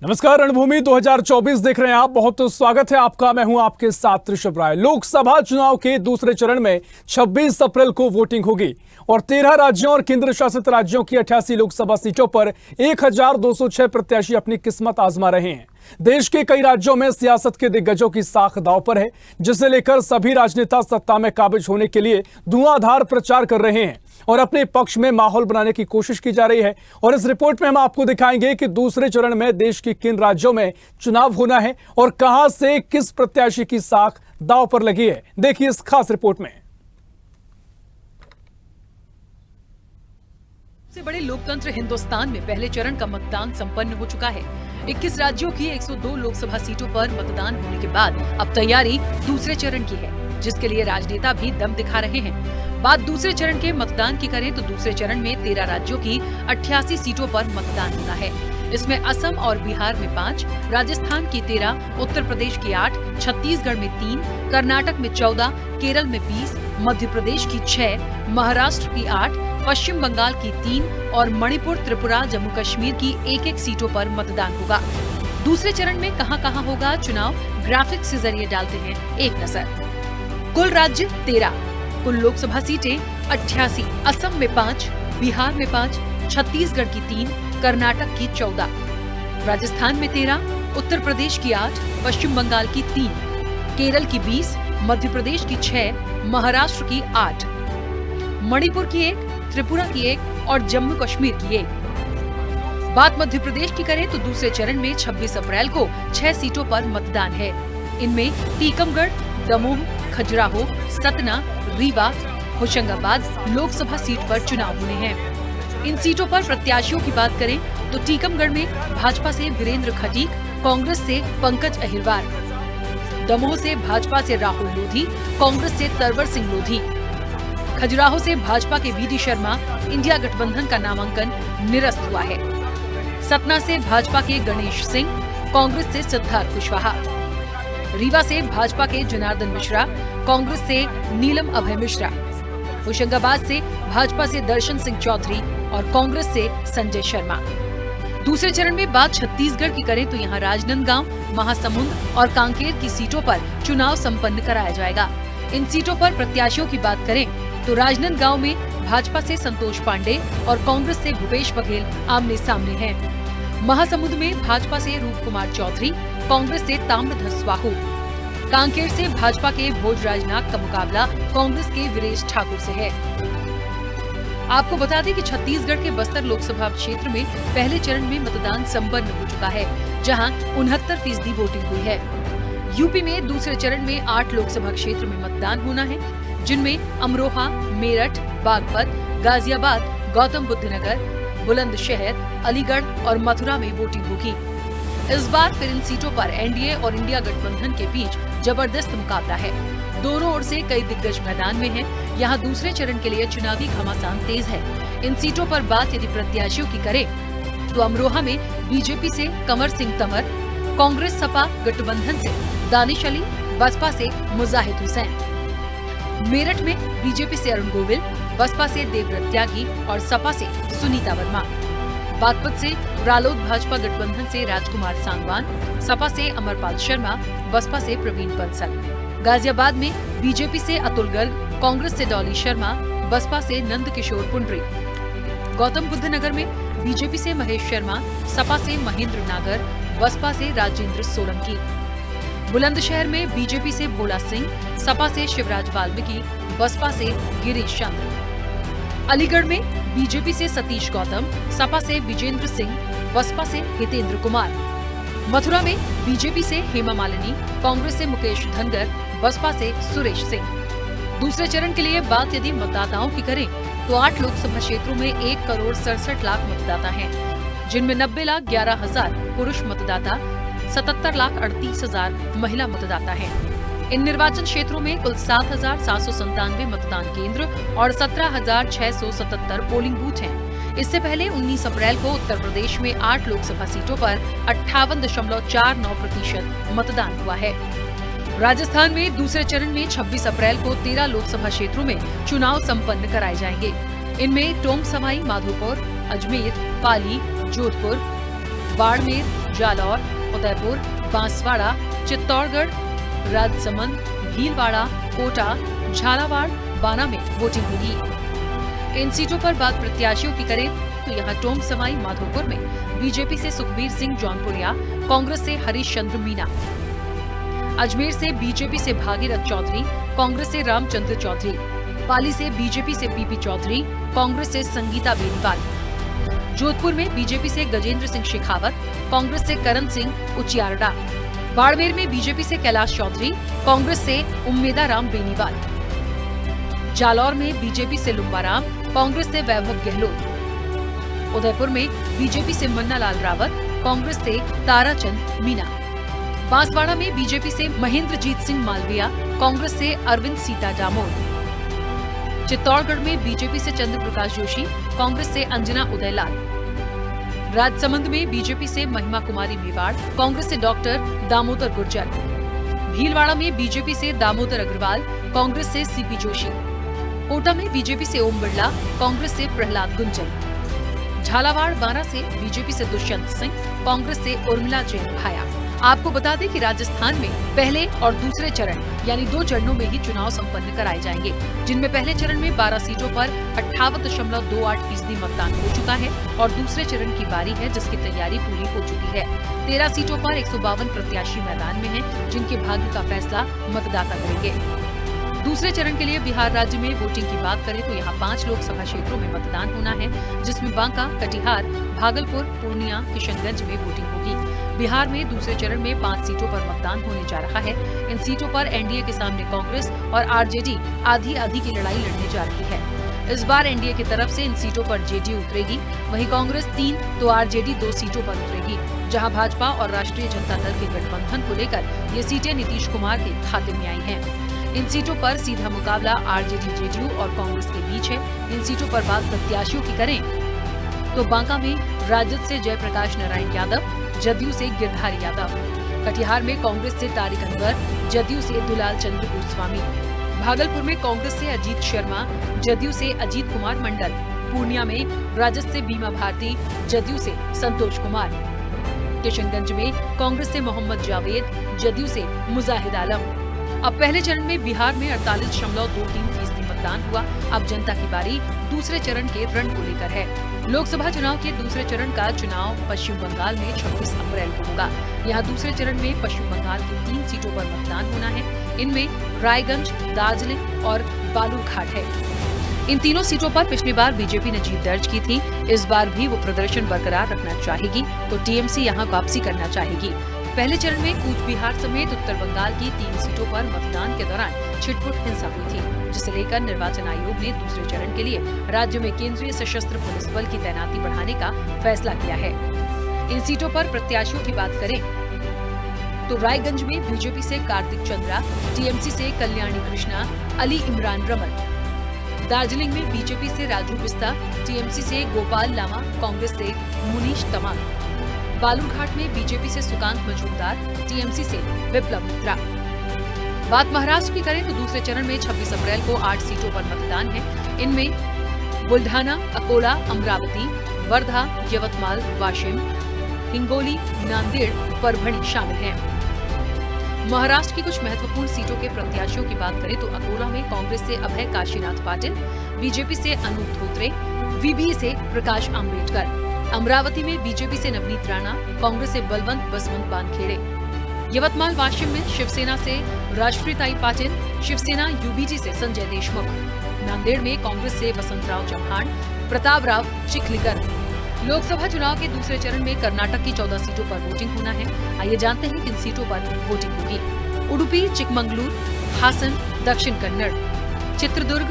नमस्कार, रणभूमि 2024 देख रहे हैं आप। बहुत स्वागत है आपका। मैं हूं आपके साथ ऋषभ राय। लोकसभा चुनाव के दूसरे चरण में 26 अप्रैल को वोटिंग होगी और 13 राज्यों और केंद्र शासित राज्यों की 88 लोकसभा सीटों पर 1206 प्रत्याशी अपनी किस्मत आजमा रहे हैं। देश के कई राज्यों में सियासत के दिग्गजों की साख दांव पर है, जिसे लेकर सभी राजनेता सत्ता में काबिज होने के लिए धुआंधार प्रचार कर रहे हैं और अपने पक्ष में माहौल बनाने की कोशिश की जा रही है। और इस रिपोर्ट में हम आपको दिखाएंगे कि दूसरे चरण में देश की किन राज्यों में चुनाव होना है और कहां से किस प्रत्याशी की साख दांव पर लगी है। देखिए इस खास रिपोर्ट में। सबसे बड़े लोकतंत्र हिंदुस्तान में पहले चरण का मतदान संपन्न हो चुका है। 21 राज्यों की 102 लोकसभा सीटों पर मतदान होने के बाद अब तैयारी दूसरे चरण की है, जिसके लिए राजनेता भी दम दिखा रहे हैं। बात दूसरे चरण के मतदान की करें तो दूसरे चरण में 13 राज्यों की 88 सीटों पर मतदान होना है। इसमें असम और बिहार में 5, राजस्थान की 13, उत्तर प्रदेश की 8, छत्तीसगढ़ में 3, कर्नाटक में 14, केरल में 20, मध्य प्रदेश की 6, महाराष्ट्र की 8, पश्चिम बंगाल की 3 और मणिपुर, त्रिपुरा, जम्मू कश्मीर की 1-1 सीटों पर मतदान होगा। दूसरे चरण में कहां-कहां होगा चुनाव, ग्राफिक्स के जरिए डालते हैं एक नजर। कुल राज्य 13, कुल लोकसभा सीटें 88, असम में 5, बिहार में 5, छत्तीसगढ़ की 3, कर्नाटक की 14, राजस्थान में 13, उत्तर प्रदेश की 8, पश्चिम बंगाल की 3, केरल की 20, मध्य प्रदेश की 6, महाराष्ट्र की 8, मणिपुर की 1, त्रिपुरा की 1 और जम्मू कश्मीर की 1। बात मध्य प्रदेश की करें तो दूसरे चरण में 26 अप्रैल को 6 सीटों पर मतदान है। इनमें टीकमगढ़, दमोह, खजुराहो, सतना, रीवा, होशंगाबाद लोकसभा सीट पर चुनाव होने हैं। इन सीटों पर प्रत्याशियों की बात करें तो टीकमगढ़ में भाजपा से वीरेंद्र खटीक, कांग्रेस से पंकज अहिरवार, दमोह से भाजपा से राहुल लोधी, कांग्रेस से तरवर सिंह लोधी, खजुराहो से भाजपा के वीडी शर्मा, इंडिया गठबंधन का नामांकन निरस्त हुआ है। सतना से भाजपा के गणेश सिंह, कांग्रेस से सिद्धार्थ कुशवाहा, रीवा से भाजपा के जनार्दन मिश्रा, कांग्रेस से नीलम अभय मिश्रा, होशंगाबाद से भाजपा से दर्शन सिंह चौधरी और कांग्रेस से संजय शर्मा। दूसरे चरण में बात छत्तीसगढ़ की करें तो यहाँ राजनांदगांव, महासमुंद और कांकेर की सीटों पर चुनाव संपन्न कराया जाएगा। इन सीटों पर प्रत्याशियों की बात करें तो राजनांदगांव में भाजपा से संतोष पांडे और कांग्रेस से भूपेश बघेल आमने सामने हैं। महासमुंद में भाजपा से रूप कुमार चौधरी, कांग्रेस से ताम्रध्वज साहू, कांकेर से भाजपा के भोजराज नाग का मुकाबला कांग्रेस के वीरेश ठाकुर से है। आपको बता दें कि छत्तीसगढ़ के बस्तर लोकसभा क्षेत्र में पहले चरण में मतदान संपन्न हो चुका है, जहां 69% वोटिंग हुई है। यूपी में दूसरे चरण में 8 लोकसभा क्षेत्र में मतदान होना है, जिनमें अमरोहा, मेरठ, बागपत, गाजियाबाद, गौतम बुद्ध नगर, बुलंदशहर, अलीगढ़ और मथुरा में वोटिंग होगी। इस बार फिर इन सीटों पर एनडीए और इंडिया गठबंधन के बीच जबरदस्त मुकाबला है। दोनों ओर से कई दिग्गज मैदान में हैं। यहाँ दूसरे चरण के लिए चुनावी घमासान तेज है। इन सीटों पर बात यदि प्रत्याशियों की करें तो अमरोहा में बीजेपी से कंवर सिंह तंवर, कांग्रेस सपा गठबंधन से दानिश अली, बसपा से मुजाहिद हुसैन, मेरठ में बीजेपी से अरुण गोविल, बसपा से देवव्रत त्यागी और सपा से सुनीता वर्मा, बागपत से रालोद भाजपा गठबंधन से राजकुमार सांगवान, सपा से अमरपाल शर्मा, बसपा से प्रवीण बंसल, गाजियाबाद में बीजेपी से अतुल गर्ग, कांग्रेस से डॉली शर्मा, बसपा से नंद किशोर पुंडरी, गौतम बुद्ध नगर में बीजेपी से महेश शर्मा, सपा से महेंद्र नागर, बसपा से राजेंद्र सोलंकी, बुलंदशहर में बीजेपी से भोला सिंह, सपा से शिवराज वाल्मीकि, बसपा से गिरीश चंद्र, अलीगढ़ में बीजेपी से सतीश गौतम, सपा से विजेंद्र सिंह, बसपा से हितेंद्र कुमार, मथुरा में बीजेपी से हेमा मालिनी, कांग्रेस से मुकेश धनगर, बसपा से सुरेश सिंह। दूसरे चरण के लिए बात यदि मतदाताओं की करें तो 8 लोकसभा क्षेत्रों में 1,67,00,000 मतदाता हैं, जिनमें 90,11,000 पुरुष मतदाता, 77,38,000 महिला मतदाता हैं। इन निर्वाचन क्षेत्रों में कुल 7,797 मतदान केंद्र और 17,677 पोलिंग बूथ हैं। इससे पहले 19 अप्रैल को उत्तर प्रदेश में 8 लोकसभा सीटों पर 58.49% मतदान हुआ है। राजस्थान में दूसरे चरण में 26 अप्रैल को 13 लोकसभा क्षेत्रों में चुनाव संपन्न कराए जाएंगे। इनमें टोंक सवाई माधोपुर, अजमेर, पाली, जोधपुर, बाड़मेर, जालौर, उदयपुर, बांसवाड़ा, चित्तौड़गढ़, राजसमंद, भीलवाड़ा, कोटा, झालावाड़, बाना में वोटिंग होगी। इन सीटों पर बात प्रत्याशियों की करें तो यहाँ टोंक सवाई माधोपुर में बीजेपी से सुखबीर सिंह जौनपुरिया, कांग्रेस से हरीश चंद्र मीना, अजमेर से बीजेपी से भागीरथ चौधरी, कांग्रेस से रामचंद्र चौधरी, पाली से बीजेपी से पीपी चौधरी, कांग्रेस से संगीता बेनीवाल, जोधपुर में बीजेपी से गजेंद्र सिंह शेखावत, कांग्रेस से करण सिंह उचियारडा, बाड़मेर में बीजेपी से कैलाश चौधरी, कांग्रेस से उम्मेदा राम बेनीवाल, जालौर में बीजेपी से लुम्बाराम, कांग्रेस से वैभव गहलोत, उदयपुर में बीजेपी से मन्ना लाल रावत, कांग्रेस से ताराचंद मीना, बांसवाड़ा में बीजेपी से महेंद्रजीत सिंह मालविया, कांग्रेस से अरविंद सीता डामोर, चित्तौड़गढ़ में बीजेपी से चंद्र प्रकाश जोशी, कांग्रेस से अंजना उदयलाल, राजसमंद में बीजेपी से महिमा कुमारी मेवाड़, कांग्रेस से डॉक्टर दामोदर गुर्जर, भीलवाड़ा में बीजेपी से दामोदर अग्रवाल, कांग्रेस से सीपी जोशी, कोटा में बीजेपी से ओम बिरला, कांग्रेस से प्रहलाद गुंजल, झालावाड़ बाना से बीजेपी से दुष्यंत सिंह, कांग्रेस से उर्मिला जैन भाया। आपको बता दें कि राजस्थान में पहले और दूसरे चरण यानी 2 चरणों में ही चुनाव संपन्न कराए जाएंगे, जिनमें पहले चरण में 12 सीटों पर 58.28% मतदान हो चुका है और दूसरे चरण की बारी है जिसकी तैयारी पूरी हो चुकी है। 13 सीटों पर 152 प्रत्याशी मैदान में हैं, जिनके भाग्य का फैसला मतदाता करेंगे। दूसरे चरण के लिए बिहार राज्य में वोटिंग की बात करें तो यहाँ 5 लोकसभा क्षेत्रों में मतदान होना है, जिसमें बांका, कटिहार, भागलपुर, पूर्णिया, किशनगंज में वोटिंग होगी। बिहार में दूसरे चरण में 5 सीटों पर मतदान होने जा रहा है। इन सीटों पर एनडीए के सामने कांग्रेस और आरजेडी आधी-आधी की लड़ाई लड़ने जा रही है। इस बार एनडीए की तरफ से इन सीटों पर जेडीयू उतरेगी, वहीं कांग्रेस 3 तो आरजेडी 2 सीटों पर उतरेगी। जहां भाजपा और राष्ट्रीय जनता दल के गठबंधन को लेकर ये सीटें नीतीश कुमार के खाते में आई हैं। इन सीटों पर सीधा मुकाबला आरजेडी, जेडीयू और कांग्रेस के बीच है। इन सीटों पर बात प्रत्याशियों की करें तो बांका में राजद से जयप्रकाश नारायण यादव, जदयू से गिरधारी यादव, कटिहार में कांग्रेस से तारिक अनवर, जदयू से दुलाल चंद्र गोस्वामी, भागलपुर में कांग्रेस से अजीत शर्मा, जदयू से अजीत कुमार मंडल, पूर्णिया में राजद से बीमा भारती, जदयू से संतोष कुमार, किशनगंज में कांग्रेस से मोहम्मद जावेद, जदयू से मुजाहिद आलम। अब पहले चरण में बिहार में 48.23% मतदान हुआ। अब जनता की बारी दूसरे चरण के रण को लेकर है। लोकसभा चुनाव के दूसरे चरण का चुनाव पश्चिम बंगाल में 26 अप्रैल को होगा। यहाँ दूसरे चरण में पश्चिम बंगाल की 3 सीटों पर मतदान होना है। इनमें रायगंज, दार्जिलिंग और बालूरघाट है। इन तीनों सीटों पर पिछली बार बीजेपी ने जीत दर्ज की थी। इस बार भी वो प्रदर्शन बरकरार रखना चाहेगी तो टीएमसी यहाँ वापसी करना चाहेगी। पहले चरण में कूच बिहार समेत उत्तर बंगाल की 3 सीटों पर मतदान के दौरान छिटपुट हिंसा हुई थी, जिसे लेकर निर्वाचन आयोग ने दूसरे चरण के लिए राज्य में केंद्रीय सशस्त्र पुलिस बल की तैनाती बढ़ाने का फैसला किया है। इन सीटों पर प्रत्याशियों की बात करें तो रायगंज में बीजेपी से कार्तिक चंद्रा, टीएमसी से कल्याणी कृष्णा, अली इमरान रमन, दार्जिलिंग में बीजेपी से राजू बिस्ता, टीएमसी से गोपाल लामा, कांग्रेस से मुनीश तमाम, बालूरघाट में बीजेपी से सुकांत मजूमदार, टीएमसी से विप्लव मित्रा। बात महाराष्ट्र की करें तो दूसरे चरण में 26 अप्रैल को 8 सीटों पर मतदान है। इनमें बुल्ढाना, अकोला, अमरावती, वर्धा, यवतमाल, वाशिम, हिंगोली, नांदेड़, परभणी शामिल हैं। महाराष्ट्र की कुछ महत्वपूर्ण सीटों के प्रत्याशियों की बात करें तो अकोला में कांग्रेस से अभय काशीनाथ पाटिल, बीजेपी से अनूप धोत्रे, वीबी से प्रकाश आंबेडकर, अमरावती में बीजेपी से नवनीत राणा, कांग्रेस से बलवंत बसवंत बानखेड़े, यवतमाल वाशिम में शिवसेना से राष्ट्रीयताई पाटिल, शिवसेना यूबीजी से संजय देशमुख, नांदेड़ में कांग्रेस से वसंतराव चव्हाण, प्रतापराव चिखलीकर। लोकसभा चुनाव के दूसरे चरण में कर्नाटक की 14 सीटों पर वोटिंग होना है। आइए जानते हैं किन सीटों पर वोटिंग होगी। उडुपी, चिकमंगलूर, हासन, दक्षिण कन्नड़, चित्रदुर्ग,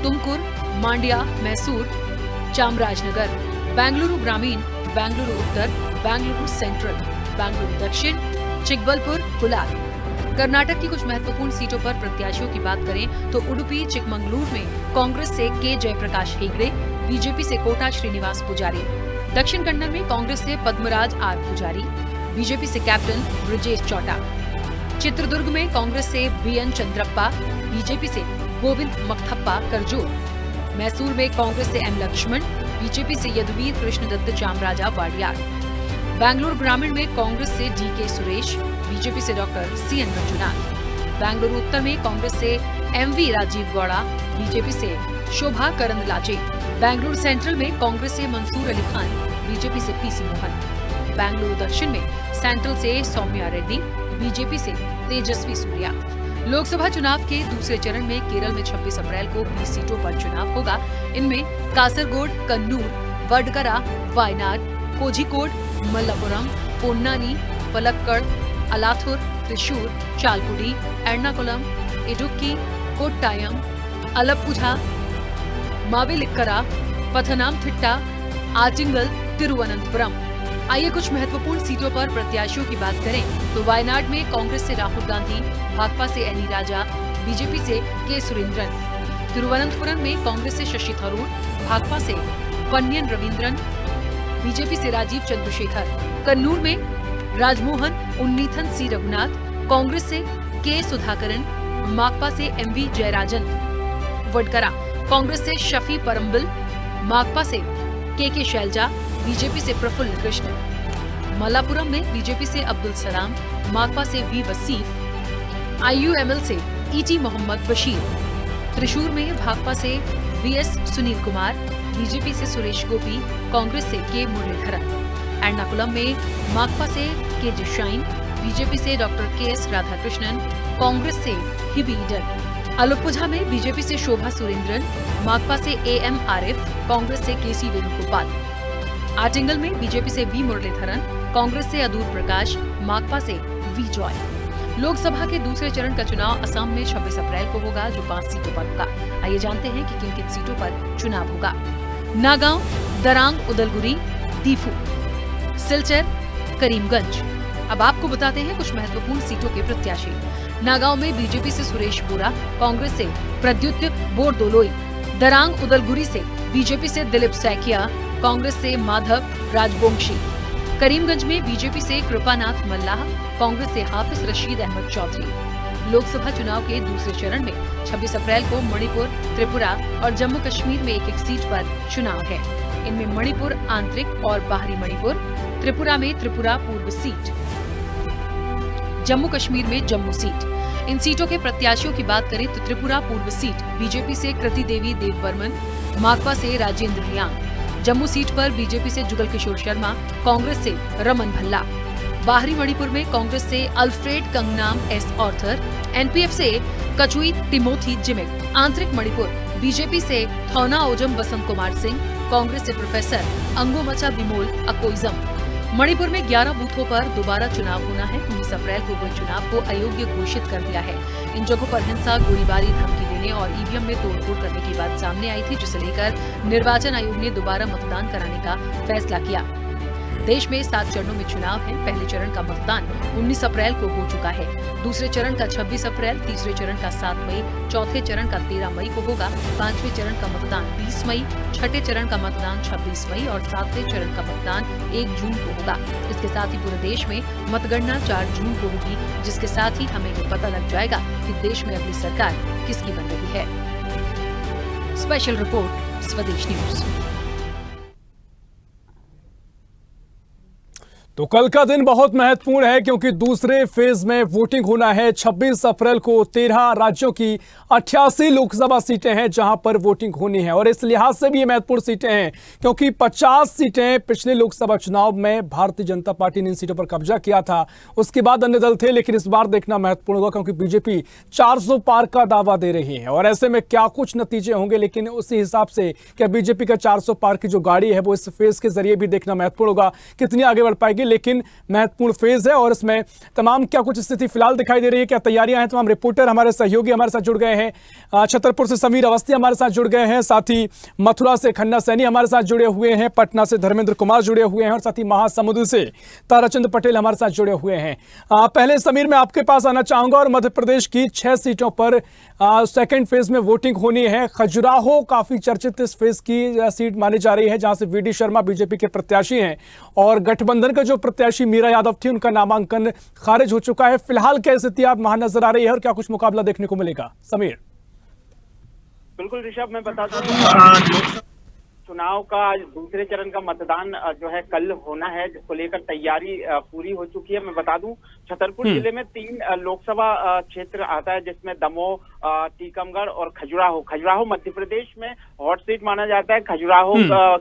तुमकुर, मांड्या, मैसूर, चामराजनगर, बेंगलुरु ग्रामीण, बेंगलुरु उत्तर, बेंगलुरु सेंट्रल, बेंगलुरु दक्षिण, चिकबलपुर, कुलार। कर्नाटक की कुछ महत्वपूर्ण सीटों पर प्रत्याशियों की बात करें तो उडुपी, चिकमंगलूर में कांग्रेस से के जयप्रकाश हेगड़े, बीजेपी से कोटा श्रीनिवास पुजारी, दक्षिण कन्नड़ में कांग्रेस से पद्मराज आर पुजारी, बीजेपी से कैप्टन ब्रजेश चौटा, चित्रदुर्ग में कांग्रेस से बीएन चंद्रप्पा, बीजेपी से गोविंद मकथप्पा करजोर, मैसूर में कांग्रेस से एम लक्ष्मण, बीजेपी से यदुवीर कृष्णदत्त चामराजा वाडियार, बेंगलुरु ग्रामीण में कांग्रेस से डीके सुरेश, बीजेपी से डॉक्टर सीएन मंजुनाथ। बेंगलुरु उत्तर में कांग्रेस से एमवी राजीव गौड़ा, बीजेपी से शोभा करंदलाजे। बेंगलुरु सेंट्रल में कांग्रेस से मंसूर अली खान, बीजेपी से पीसी मोहन। बेंगलुरु दक्षिण में सेंट्रल से सौम्या रेड्डी, बीजेपी से तेजस्वी सूर्या। लोकसभा चुनाव के दूसरे चरण में केरल में 26 अप्रैल को 20 सीटों पर चुनाव होगा। इनमें कासरगोड, कन्नूर, वडगरा, वायनाड, कोझिकोड, मल्लापुरम, पोन्नानी, पलक्कड़, अलाथुर, त्रिशूर, चालकुडी, एर्नाकुलम, इडुक्की, कोट्टायम, अलप्पुझा, मावेलिक्करा, पथनामथिट्टा, आटिंगल, तिरुवनंतपुरम। आइए कुछ महत्वपूर्ण सीटों पर प्रत्याशियों की बात करें तो वायनाड में कांग्रेस से राहुल गांधी, भाकपा से एनी राजा, बीजेपी से के सुरेंद्रन। तिरुवनंतपुरम में कांग्रेस से शशि थरूर, भाकपा से पन्नियन रविंद्रन, बीजेपी से राजीव चंद्रशेखर। कन्नूर में राजमोहन उन्नीथन सी रघुनाथ, कांग्रेस से के सुधाकरन, माकपा से एमवी जयराजन। वडकरा कांग्रेस से शफी परम्बिल, माकपा से के शैलजा, बीजेपी से प्रफुल्ल कृष्ण। मल्लापुरम में बीजेपी से अब्दुल सलाम, माकपा से वी वसीफ, आईयूएमएल से ईटी मोहम्मद बशीर। त्रिशूर में भाकपा से वीएस सुनील कुमार, बीजेपी से सुरेश गोपी, कांग्रेस से के मुरलीधरन। एर्नाकुलम में माकपा से के जिशाइन, बीजेपी से डॉक्टर के.एस. राधाकृष्णन, कांग्रेस से हिबी ईडन। अलप्पुझा में बीजेपी से शोभा सुरेंद्रन, माकपा से एएम आरिफ, कांग्रेस से केसी वेणुगोपाल। आटिंगल में बीजेपी से वी मुरलीधरन, कांग्रेस से अदूर प्रकाश, माकपा से वी जॉय। लोकसभा के दूसरे चरण का चुनाव असम में 26 अप्रैल को होगा, जो 5 सीटों पर होगा। आइए जानते हैं कि किन किन सीटों पर चुनाव होगा। नागांव, दरांग उदलगुरी, दीफू, सिलचर, करीमगंज। अब आपको बताते हैं कुछ महत्वपूर्ण सीटों के प्रत्याशी। नागांव में बीजेपी से सुरेश बोरा, कांग्रेस से प्रद्युत बोरदोलोई। दरांग उदलगुरी से बीजेपी से दिलीप सैकिया, कांग्रेस से माधव राजबोंशी। करीमगंज में बीजेपी से कृपानाथ मल्लाह, कांग्रेस से हाफिज रशीद अहमद चौधरी। लोकसभा चुनाव के दूसरे चरण में 26 अप्रैल को मणिपुर, त्रिपुरा और जम्मू कश्मीर में एक सीट पर चुनाव है। इनमें मणिपुर आंतरिक और बाहरी मणिपुर, त्रिपुरा में त्रिपुरा पूर्व सीट, जम्मू कश्मीर में जम्मू सीट। इन सीटों के प्रत्याशियों की बात करें तो त्रिपुरा पूर्व सीट बीजेपी से कृति देवी देवबर्मन, माकपा से राजेंद्र रियांग। जम्मू सीट पर बीजेपी से जुगल किशोर शर्मा, कांग्रेस से रमन भल्ला। बाहरी मणिपुर में कांग्रेस से अल्फ्रेड कंगनाम एस ऑर्थर, एनपीएफ से कचुई टिमोथी जिमिक। आंतरिक मणिपुर बीजेपी से थौना ओजम बसंत कुमार सिंह, कांग्रेस से प्रोफेसर अंगोमचा बिमोल अकोइजम। मणिपुर में 11 बूथों पर दोबारा चुनाव होना है। 19 अप्रैल को हुए चुनाव को अयोग्य घोषित कर दिया है। इन जगहों पर हिंसा, गोलीबारी, धमकी देने और ईवीएम में तोड़फोड़ करने की बात सामने आई थी, जिसे लेकर निर्वाचन आयोग ने दोबारा मतदान कराने का फैसला किया। देश में 7 चरणों में चुनाव है। पहले चरण का मतदान 19 अप्रैल को हो चुका है। दूसरे चरण का 26 अप्रैल, तीसरे चरण का 7 मई, चौथे चरण का 13 मई को होगा। 5वें चरण का मतदान 20 मई, छठे चरण का मतदान 26 मई और 7वें चरण का मतदान 1 जून को होगा। इसके साथ ही पूरे देश में मतगणना 4 जून को होगी, जिसके साथ ही हमें ये पता लग जाएगा कि देश में अगली सरकार किसकी बन रही है। स्पेशल रिपोर्ट, स्वदेश न्यूज। तो कल का दिन बहुत महत्वपूर्ण है क्योंकि दूसरे फेज में वोटिंग होना है। 26 अप्रैल को 13 राज्यों की 88 लोकसभा सीटें हैं जहां पर वोटिंग होनी है और इस लिहाज से भी ये महत्वपूर्ण सीटें हैं क्योंकि 50 सीटें पिछले लोकसभा चुनाव में भारतीय जनता पार्टी ने इन सीटों पर कब्जा किया था। उसके बाद अन्य दल थे, लेकिन इस बार देखना महत्वपूर्ण होगा क्योंकि बीजेपी 400 पार का दावा दे रही है और ऐसे में क्या कुछ नतीजे होंगे, लेकिन उसी हिसाब से क्या बीजेपी का 400 पार की जो गाड़ी है वो इस फेज के जरिए भी देखना महत्वपूर्ण होगा, कितनी आगे बढ़ पाएगी। लेकिन महत्वपूर्ण फेज है और इसमें तमाम क्या कुछ स्थिति फिलहाल दिखाई दे रही है, क्या तैयारियां हैं। तमाम रिपोर्टर हमारे सहयोगी हमारे साथ जुड़ गए हैं। छतरपुर से समीर अवस्थी हमारे साथ जुड़ गए हैं, साथ ही मथुरा से खन्ना सैनी हमारे साथ जुड़े हुए हैं, पटना से धर्मेंद्र कुमार जुड़े हुए हैं और साथ ही महासमुंद से ताराचंद पटेल हमारे साथ जुड़े हुए हैं। पहले समीर मैं आपके पास आना चाहूंगा और मध्य प्रदेश की 6 सीटों पर सेकेंड फेज में वोटिंग होनी है। खजुराहो काफी चर्चित इस फेज की सीट मानी जा रही है जहां से वीडी शर्मा बीजेपी के प्रत्याशी हैं और गठबंधन का जो प्रत्याशी मीरा यादव थी उनका नामांकन खारिज हो चुका है। फिलहाल क्या स्थिति आप वहां नजर आ रही है और क्या कुछ मुकाबला देखने को मिलेगा? समीर। बिल्कुल ऋषभ, मैं बता दूं चुनाव का दूसरे चरण का मतदान जो है कल होना है, जिसको लेकर तैयारी पूरी हो चुकी है। मैं बता दूं, छतरपुर जिले में 3 लोकसभा क्षेत्र आता है, जिसमें दमोह, टीकमगढ़ और खजुराहो। खजुराहो मध्य प्रदेश में हॉट सीट माना जाता है। खजुराहो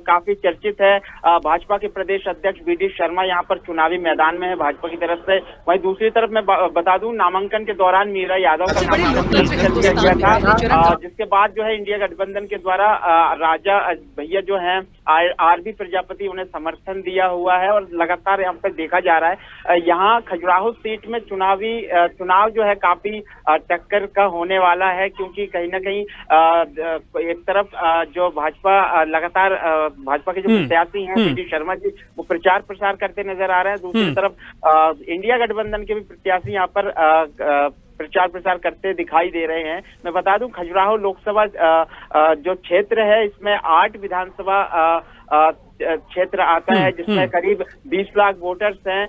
काफी चर्चित है। भाजपा के प्रदेश अध्यक्ष BD शर्मा यहाँ पर चुनावी मैदान में है भाजपा की तरफ से। वहीं दूसरी तरफ मैं बता दूं, नामांकन के दौरान मीरा यादव का नामांकन किया गया था, जिसके बाद जो है इंडिया गठबंधन के द्वारा राजा भैया जो हैं RB प्रजापति उन्हें समर्थन दिया हुआ है। और लगातार यहाँ पर देखा जा रहा है, यहाँ खजुराहो सीट में चुनाव जो है काफी टक्कर का होने वाला है, क्योंकि कहीं ना कहीं एक तरफ जो भाजपा लगातार भाजपा के जो प्रत्याशी हैं BD शर्मा जी, वो प्रचार प्रसार करते नजर आ रहे हैं। दूसरी तरफ इंडिया गठबंधन के भी प्रत्याशी यहाँ पर प्रचार प्रसार करते दिखाई दे रहे हैं। मैं बता दूं, खजुराहो लोकसभा जो क्षेत्र है, इसमें 8 विधानसभा क्षेत्र आता है, जिसमें करीब 20 लाख वोटर्स हैं।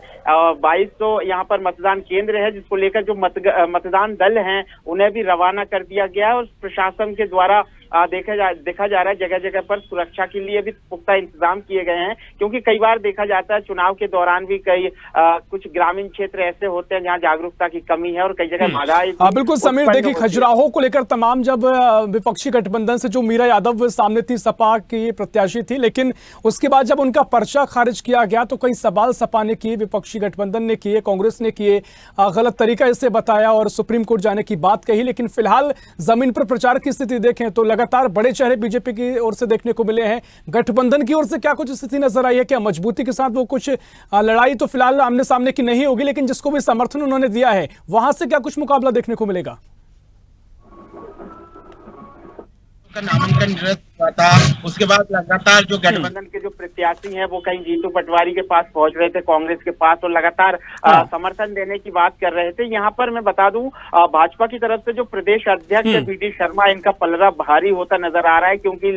2200 यहाँ पर मतदान केंद्र है, जिसको लेकर जो मतदान दल हैं उन्हें भी रवाना कर दिया गया है। और प्रशासन के द्वारा देखा जा रहा है जगह जगह पर सुरक्षा के लिए भी पुख्ता इंतजाम किए गए हैं, क्योंकि कई बार देखा जाता है चुनाव के दौरान भी कुछ ग्रामीण क्षेत्र ऐसे होते हैं जहां जागरूकता की कमी है और कई जगह बाधाएं। बिल्कुल समीर, देखिए खजुराहो को लेकर तमाम जब विपक्षी गठबंधन से जो मीरा यादव सामने थी, सपा की प्रत्याशी थी, लेकिन उसके बाद जब उनका पर्चा खारिज किया गया तो कई सवाल सपा ने किए, विपक्षी गठबंधन ने किए, कांग्रेस ने किए, गलत तरीका इसे बताया और सुप्रीम कोर्ट जाने की बात कही। लेकिन फिलहाल जमीन पर प्रचार की स्थिति देखें तो लगातार बड़े चेहरे बीजेपी की ओर से देखने को मिले हैं। गठबंधन की ओर से क्या कुछ स्थिति नजर आई है? क्या मजबूती के साथ वो कुछ लड़ाई तो फिलहाल आमने सामने की नहीं होगी, लेकिन जिसको भी समर्थन उन्होंने दिया है वहां से क्या कुछ मुकाबला देखने को मिलेगा? नामांकन निरस्त हुआ था, उसके बाद लगातार जो गठबंधन के जो प्रत्याशी हैं वो कहीं जीतू पटवारी के पास पहुंच रहे थे, कांग्रेस के पास, और लगातार समर्थन देने की बात कर रहे थे। यहाँ पर मैं बता दूं, भाजपा की तरफ से जो प्रदेश अध्यक्ष है BD शर्मा, इनका पलड़ा भारी होता नजर आ रहा है, क्योंकि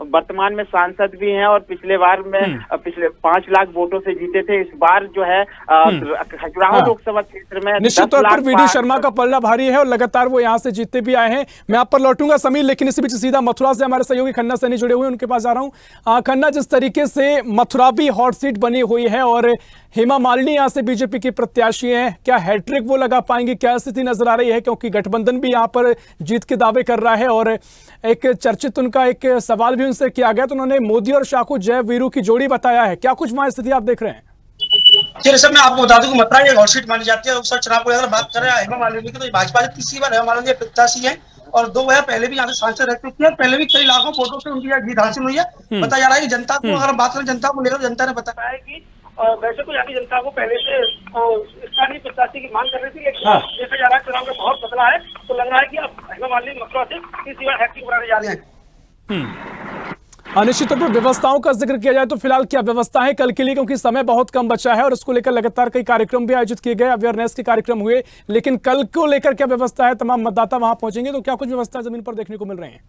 वर्तमान में सांसद भी हैं और पिछले बार में पिछले 5 लाख वोटों से जीते थे। इस बार जो है खजुराहो लोकसभा क्षेत्र में निश्चित तौर पर BD शर्मा का पलड़ा भारी है और लगातार वो यहाँ से जीतते भी आए हैं। मैं आप पर लौटूंगा समीर, लेकिन इसी बीच सीधा मथुरा से हमारे सहयोगी खन्ना सैनी जुड़े हुए हैं, उनके पास जा रहा हूं। खन्ना, जिस तरीके से मथुरा भी हॉट सीट बनी हुई है और हेमा मालिनी यहां से बीजेपी की प्रत्याशी हैं, क्या हैट्रिक वो लगा पाएंगी? क्या स्थिति नजर आ रही है? क्योंकि गठबंधन भी यहां पर जीत के दावे कर रहा है और एक चर्चित उनका एक सवाल भी उनसे किया गया तो उन्होंने मोदी और शाह को जय वीरू की जोड़ी बताया है। क्या कुछ वहां स्थिति आप देख रहे हैं? जी सर, मैं आपको बता दूं कि मथुरा ये हॉट सीट मानी जाती है। लोकसभा चुनाव को अगर बात करें हेमा मालिनी की, तो भाजपा की तीसरी बार हेमा मालिनी प्रत्याशी है और 2 बार पहले भी यहाँ से सांसद रह चुकी है। पहले भी कई लाखों वोटों से उनकी जीत हासिल हुई है। बताया जा रहा है कि जनता को, अगर हम बात करें जनता को लेकर, जनता ने बताया है कि वैसे तो यहाँ की जनता को पहले से स्थानीय प्रत्याशी की मांग कर रही थी, लेकिन देखा जा रहा है चुनाव का माहौल बदला है, तो लग रहा है कि अब हेमा मालिनी मथुरा से तीसरी बार हैट्रिक बनाने जा रहे हैं। निश्चित तौर पर व्यवस्थाओं का जिक्र किया जाए तो फिलहाल क्या व्यवस्था है कल के लिए, क्योंकि समय बहुत कम बचा है और उसको लेकर लगातार कई कार्यक्रम भी आयोजित किए गए, अवेयरनेस के कार्यक्रम हुए, लेकिन कल को लेकर क्या व्यवस्था है? तमाम मतदाता वहां पहुंचेंगे तो क्या कुछ व्यवस्था जमीन पर देखने को मिल रहे हैं?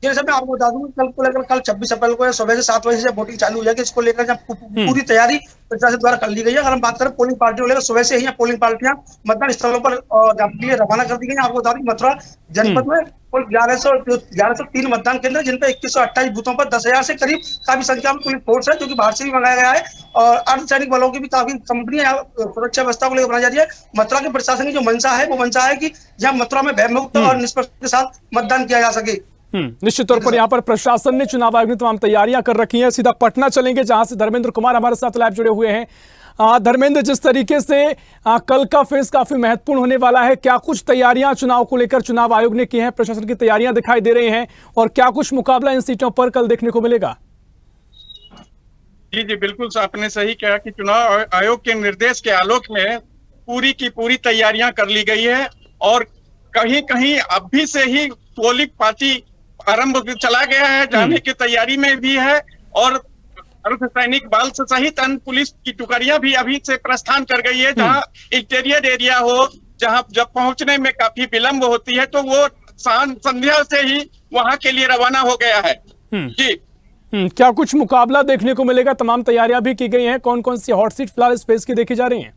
जैसे मैं आपको बता दूं, कल को लेकर कल 26 अप्रैल को सुबह से 7 बजे से वोटिंग चालू हो जाएगी। इसको लेकर जब पूरी तैयारी प्रशासन द्वारा कर ली गई है। अगर हम बात करें पोलिंग पार्टियों को लेकर, सुबह से ही पोलिंग पार्टियां मतदान स्थलों पर रवाना कर दी गई है। आपको बता दें, मथुरा जनपद में कुल 1103 मतदान केंद्र, जिन पे 2128 बूथों पर 10,000 से करीब काफी संख्या में पुलिस फोर्स है, जो कि बाहर से भी मंगाया गया है, और अर्धसैनिक बलों की भी काफी कंपनियां सुरक्षा व्यवस्था को लेकर बनाई जा रही है। मथुरा के प्रशासन की जो मंशा है, वो मंशा है कि जहाँ मथुरा में भयमुक्त और निष्पक्ष के साथ मतदान किया जा सके। निश्चित तौर पर यहाँ पर प्रशासन ने चुनाव आयोग ने तमाम तैयारियां कर रखी हैं। सीधा पटना चलेंगे, जहां से धर्मेंद्र कुमार हमारे साथ लाइव जुड़े हुए हैं। धर्मेंद्र, जिस तरीके से कल का फेज काफी महत्वपूर्ण होने वाला है, क्या कुछ तैयारियां चुनाव को लेकर चुनाव आयोग ने की हैं? प्रशासन की तैयारियां दिखाई दे रही हैं और क्या कुछ मुकाबला इन सीटों पर कल देखने को मिलेगा? जी बिल्कुल, आपने सही कहा कि चुनाव आयोग के निर्देश के आलोक में पूरी की पूरी तैयारियां कर ली गई है और कहीं कहीं अभी से ही पोलिंग पार्टी आरंभ चला गया है, जाने की तैयारी में भी है और अर्धसैनिक बल से सहित अन्य पुलिस की टुकड़ियां भी अभी से प्रस्थान कर गई है। जहां इंटीरियर एरिया हो, जहां जब पहुंचने में काफी विलंब होती है, तो वो संध्या से ही वहां के लिए रवाना हो गया है। जी क्या कुछ मुकाबला देखने को मिलेगा? तमाम तैयारियां भी की गई हैं। कौन कौन सी हॉट सीट फिलहाल इस फेज की देखी जा रही हैं?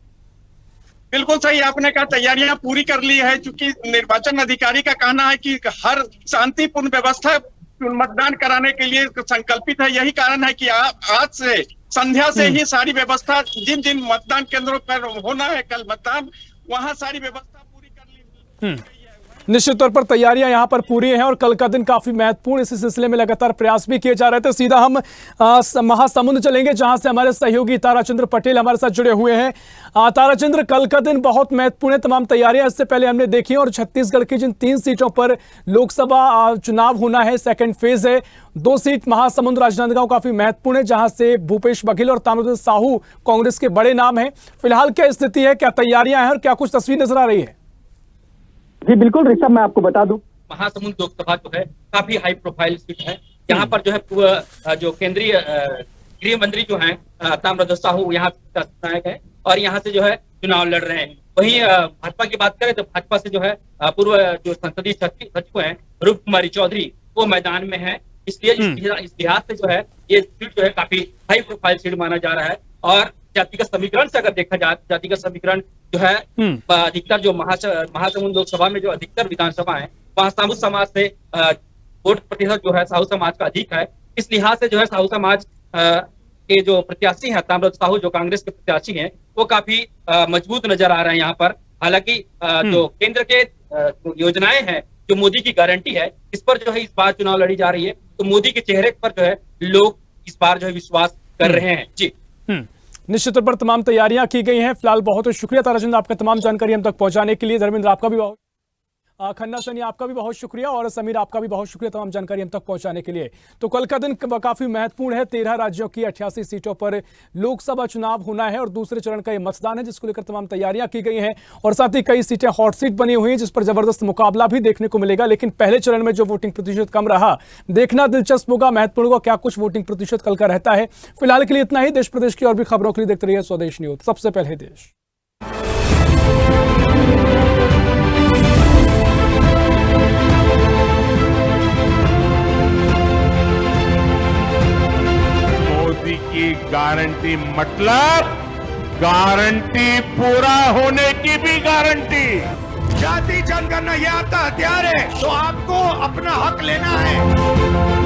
बिल्कुल सही आपने कहा, तैयारियां पूरी कर ली है। चूंकि निर्वाचन अधिकारी का कहना है कि हर शांतिपूर्ण व्यवस्था मतदान कराने के लिए संकल्पित है। यही कारण है कि आज से संध्या से ही सारी व्यवस्था, जिन जिन मतदान केंद्रों पर होना है कल मतदान, वहां सारी व्यवस्था पूरी कर ली गई है। निश्चित तौर पर तैयारियां यहां पर पूरी हैं और कल का दिन काफी महत्वपूर्ण, इस सिलसिले में लगातार प्रयास भी किए जा रहे थे। सीधा हम महासमुंद चलेंगे जहां से हमारे सहयोगी ताराचंद्र पटेल हमारे साथ जुड़े हुए हैं। ताराचंद्र, कल का दिन बहुत महत्वपूर्ण है, तमाम तैयारियां इससे पहले हमने देखी और छत्तीसगढ़ की जिन 3 सीटों पर लोकसभा चुनाव होना है, सेकेंड फेज है। 2 सीट महासमुंद राजनांदगांव काफी महत्वपूर्ण है, जहां से भूपेश बघेल और ताम्रध्वज साहू कांग्रेस के बड़े नाम है। फिलहाल क्या स्थिति है, क्या तैयारियां हैं और क्या कुछ तस्वीर नजर आ रही है? जी बिल्कुल ऋषभ, मैं आपको बता दूं, महासमुंद लोकसभा जो है काफी हाई प्रोफाइल सीट है। यहाँ पर जो है जो केंद्रीय गृह मंत्री जो हैं ताम्रध्वज साहू यहाँ नायक है और यहाँ से जो है चुनाव लड़ रहे हैं। वहीं भाजपा की बात करें तो भाजपा से जो है पूर्व जो संसदीय सचिव हैं रूप कुमारी चौधरी, वो मैदान में है। इसलिए इस लिहाज से जो है ये सीट जो है काफी हाई प्रोफाइल सीट माना जा रहा है। और जातिगत समीकरण से अगर देखा जाए, जातिगत समीकरण जो है अधिकतर जो महासमुंद लोकसभा में जो अधिकतर विधानसभा है वहाँ साहू समाज से वोट प्रतिशत जो है साहू समाज का अधिक है। इस लिहाज से जो है साहू समाज के जो प्रत्याशी हैं ताम्रध्वज साहू जो कांग्रेस के प्रत्याशी हैं वो काफी मजबूत नजर आ रहे हैं यहाँ पर। हालांकि जो केंद्र के योजनाएं हैं, जो मोदी की गारंटी है, इस पर जो है इस बार चुनाव लड़ी जा रही है। तो मोदी के चेहरे पर जो है लोग इस बार जो है विश्वास कर रहे हैं। जी निश्चित तौर पर तमाम तैयारियां की गई हैं। फिलहाल बहुत बहुत शुक्रिया ताराचंद्र, आपका तमाम जानकारी हम तक पहुंचाने के लिए। धर्मेंद्र आपका भी बहुत, खन्ना सनी आपका भी बहुत शुक्रिया और समीर आपका भी बहुत शुक्रिया तमाम जानकारी हम तक पहुंचाने के लिए। तो कल का दिन काफी महत्वपूर्ण है, 13 राज्यों की 88 सीटों पर लोकसभा चुनाव होना है और दूसरे चरण का ये मतदान है जिसको लेकर तमाम तैयारियां की गई हैं और साथ ही कई सीटें हॉट सीट बनी हुई हैं जिस पर जबरदस्त मुकाबला भी देखने को मिलेगा। लेकिन पहले चरण में जो वोटिंग प्रतिशत कम रहा, देखना दिलचस्प होगा, महत्वपूर्ण होगा क्या कुछ वोटिंग प्रतिशत कल का रहता है। फिलहाल के लिए इतना ही। देश प्रदेश की और भी खबरों के लिए देखते रहिए स्वदेश न्यूज, सबसे पहले देश। की गारंटी मतलब गारंटी पूरा होने की भी गारंटी। जाति जनगणना ये आपका हथियार है, तो आपको अपना हक लेना है।